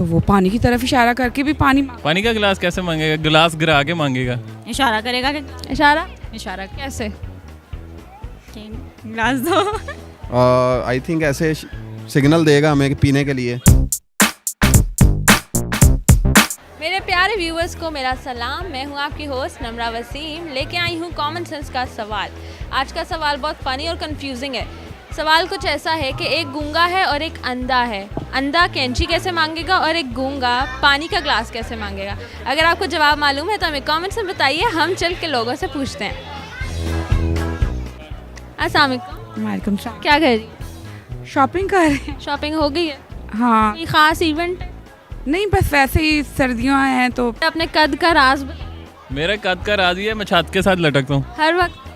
तो वो पानी की तरफ इशारा करके भी पानी का गिलास कैसे मांगेगा? गिलास गिरा के मांगेगा। इशारा करेगा कि इशारा कैसे? गिलास दो। आई थिंक ऐसे सिग्नल देगा हमें पीने के लिए। मेरे प्यारे व्यूअर्स को मेरा सलाम। मैं हूं आपकी होस्ट नम्रा वसीम, लेके आई हूं कॉमन सेंस का सवाल। आज का सवाल बहुत फ़नी और कंफ्यूजिंग है। सवाल कुछ ऐसा है कि एक गूंगा है और एक अंधा है। अंधा कैंची कैसे मांगेगा और एक गूंगा पानी का ग्लास कैसे मांगेगा? अगर आपको जवाब मालूम है तो हमें कमेंट्स में बताइए, हम चल के लोगों से पूछते हैं। अस्सलाम वालेकुम। वालेकुम सलाम। क्या कर रही? शॉपिंग कर रहे हैं। शॉपिंग हो गई है? हाँ। कोई ख़ास इवेंट? नहीं, बस वैसे ही सर्दियाँ हैं तो। अपने कद का राज बताइए। मेरा कद का राज ही है, मैं छत के साथ लटकता हूँ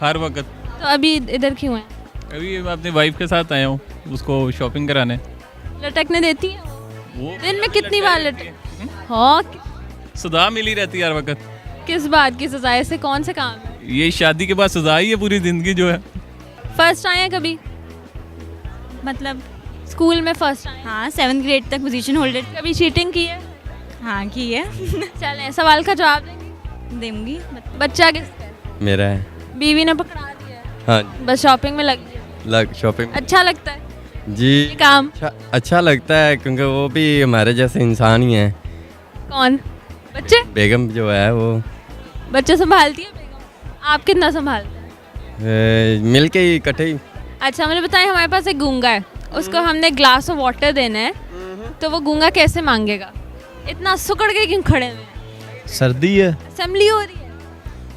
हर वक्त। तो अभी इधर क्यों है? अभी मैं अपनी वाइफ के साथ आया हूँ उसको शॉपिंग कराने। लटकने देती है वो दिन में कितनी बार हाँ, सजा मिली रहती है हर वक्त। किस बात की सजा? ऐसे कौन से काम है? ये शादी के बाद सजा ही है पूरी जिंदगी जो है। फर्स्ट आए हैं कभी? मतलब स्कूल में फर्स्ट आए? हाँ, 7th ग्रेड तक पोजीशन होल्डर। कभी चीटिंग की है? हाँ, की है। चलें, सवाल का जवाब देंगे। दूंगी। बच्चा किसका है? मेरा है। बीवी ने पकड़ा दिया है? हाँ, बस शॉपिंग में लग गई। शॉपिंग अच्छा लगता है जी। ये काम? अच्छा लगता है क्योंकि वो भी हमारे जैसे इंसान ही हैं। कौन? बच्चे? बेगम जो है वो बच्चे संभालती है बेगम? आप कितना संभालते हैं? मिल के ही इकट्ठे ही। अच्छा, मुझे बताएं, हमारे पास एक गूंगा है, उसको हमने ग्लास ऑफ वाटर देना है, तो वो गूंगा कैसे मांगेगा? इतना सुकड़ के क्यों खड़े हुए हैं? सर्दी है। असेंबली हो रही है?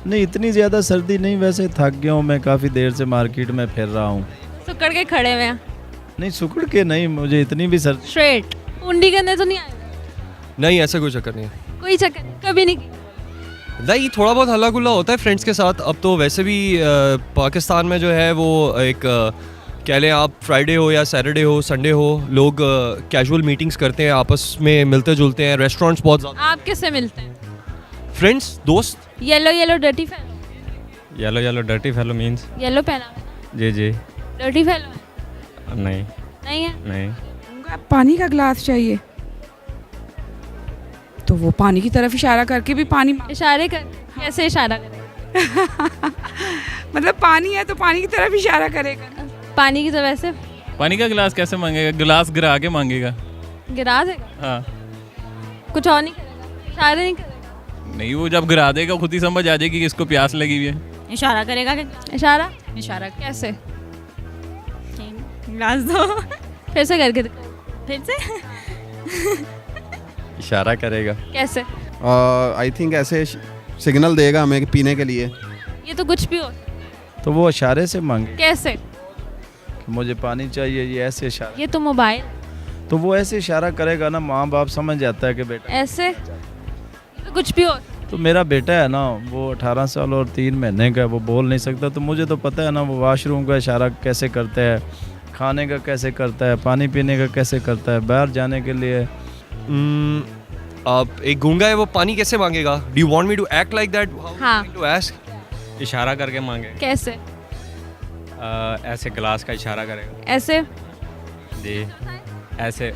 नहीं, इतनी ज़्यादा सर्दी नहीं, वैसे थक गया हूँ मैं, काफ़ी देर से मार्केट में फिर रहा हूँ। सुकड़ के खड़े हुए हैं? नहीं, सुकड़ के नहीं, मुझे इतनी भी सर्दी। स्ट्रेट कुंडी करने तो नहीं आए? नहीं, ऐसा कोई चक्कर नहीं है। कोई चक्कर नहीं, कभी नहीं की? नहीं, थोड़ा बहुत हल्ला गुल्ला होता है फ्रेंड्स के साथ। अब तो वैसे भी पाकिस्तान में जो है वो एक कह लें आप, फ्राइडे हो या सैटरडे हो, संडे हो, लोग कैजुअल मीटिंग्स करते हैं, आपस में मिलते जुलते हैं। रेस्टोरेंट्स बहुत ज़्यादा। आप किससे मिलते हैं? फ्रेंड्स, दोस्त। Yellow dirty fellow? Yellow dirty fellow means? Yellow पहना है? जी जी। डर्टी फेलो है? नहीं नहीं है? नहीं। पानी का ग्लास चाहिए तो वो पानी की तरफ इशारा करके भी इशारे कर? कैसे इशारा करेगा? मतलब पानी है तो पानी की तरफ इशारा करेगा। पानी की तरफ ऐसे? पानी का गिलास कैसे मांगेगा? गिलास गिरा के मांगेगा। गिरा देगा? हाँ। कुछ और नहीं करेगा? इशारे नहीं करेगा? नहीं, वो जब गिरा देगा खुद ही समझ आ जाएगी कि इसको प्यास लगी हुई है। इशारा करेगा कि इशारा कैसे? गिलास दो। फिर से करके दिखाओ। फिर से इशारा करेगा। कैसे? आई थिंक ऐसे सिग्नल देगा हमें पीने के लिए। ये तो कुछ भी हो। तो वो इशारे से मांगे कैसे? कि मुझे पानी चाहिए, ये ऐसे इशारा। ये तो मोबाइल। तो वो ऐसे इशारा करेगा ना, माँ बाप समझ जाता है कि बेटा। ऐसे? ये तो कुछ भी हो। तो मेरा बेटा है ना, वो 18 साल और 3 महीने का है, वो बोल नहीं सकता, तो मुझे तो पता है ना वो वॉशरूम का इशारा कैसे करता है, खाने का कैसे करता है, पानी पीने का कैसे करता है, बाहर जाने के लिए। आप एक गूंगा है, वो पानी कैसे मांगेगा? Do you want me to act like that? हाँ। To ask? इशारा करके मांगे। कैसे? ऐसे गिलास का इशारा करेगा। ऐसे? जी ऐसे।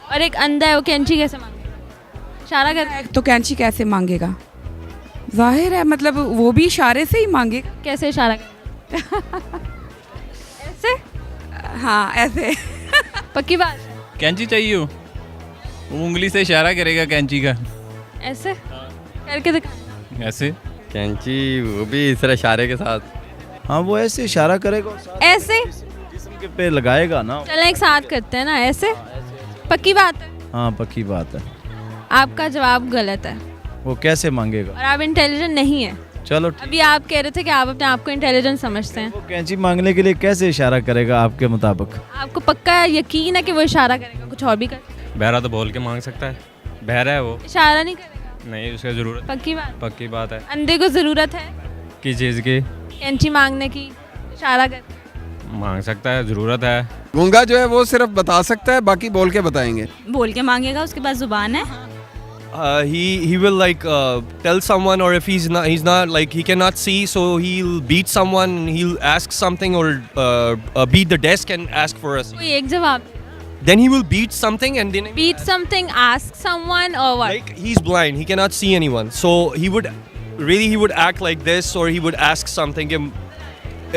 और एक अंधा है, वो कैंची कैसे मांगेगा? इशारा कर? तो कैंची कैसे मांगेगा? जाहिर है, मतलब वो भी इशारे से ही मांगेगा। कैसे इशारा करेगा? ऐसे? हाँ, ऐसे। पक्की बात? कैंची चाहिए हो? वो उंगली से इशारा करेगा कैंची का। ऐसे करके दिखा। ऐसे? कैंची वो भी इस तरह इशारे के साथ। हाँ, वो ऐसे इशारा करेगा और साथ ऐसे? जिस्म के पे लगाएगा ना। चलें एक साथ करते हैं ना, ऐसे? पक्की बात है? हाँ, पक्की बात है। आपका जवाब गलत है वो कैसे मांगेगा? और आप इंटेलिजेंट नहीं है। चलो अभी आप कह रहे थे कि आप अपने आप को इंटेलिजेंट समझते हैं। वो कैंची मांगने के लिए कैसे इशारा करेगा आपके मुताबिक? आपको पक्का यकीन है कि वो इशारा करेगा? कुछ और भी कर? बहरा तो बोल के मांग सकता है। बहरा है वो। इशारा नहीं करेगा? नहीं, उसका जरूरत। पक्की बात है। अंधे को जरूरत है किस चीज़ की? कैंची मांगने की? इशारा कर? मांग सकता है, ज़रूरत है। गूंगा जो है वो सिर्फ बता सकता है, बाकी बोल के बताएंगे। बोल के मांगेगा, उसके पास जुबान है। He will like tell someone, or if he's not like, he cannot see, so he'll beat someone, he'll ask something, or beat the desk and ask for us. कोई एक जवाब? then he will beat something and then Beat something, ask someone, or what? like he's blind, he cannot see anyone, so he would act like this, or he would ask something,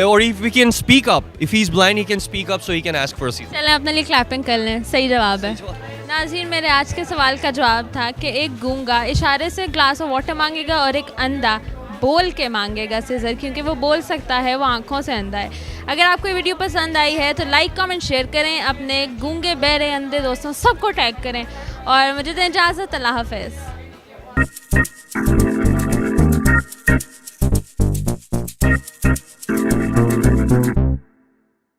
or if we can speak up, if he's blind he can speak up, so he can ask for a seat. चलें अपने लिए clapping कर लें, सही जवाब है। नाज़रीन, मेरे आज के सवाल का जवाब था कि एक गूंगा इशारे से ग्लास ऑफ वाटर मांगेगा और एक अंधा बोल के मांगेगा सीजर, क्योंकि वो बोल सकता है, वो आंखों से अंधा है। अगर आपको ये वीडियो पसंद आई है तो लाइक कमेंट शेयर करें, अपने गूंगे बहरे अंधे दोस्तों सबको टैग करें, और मुझे दें इजाज़त। अल्लाह हाफ़िज़।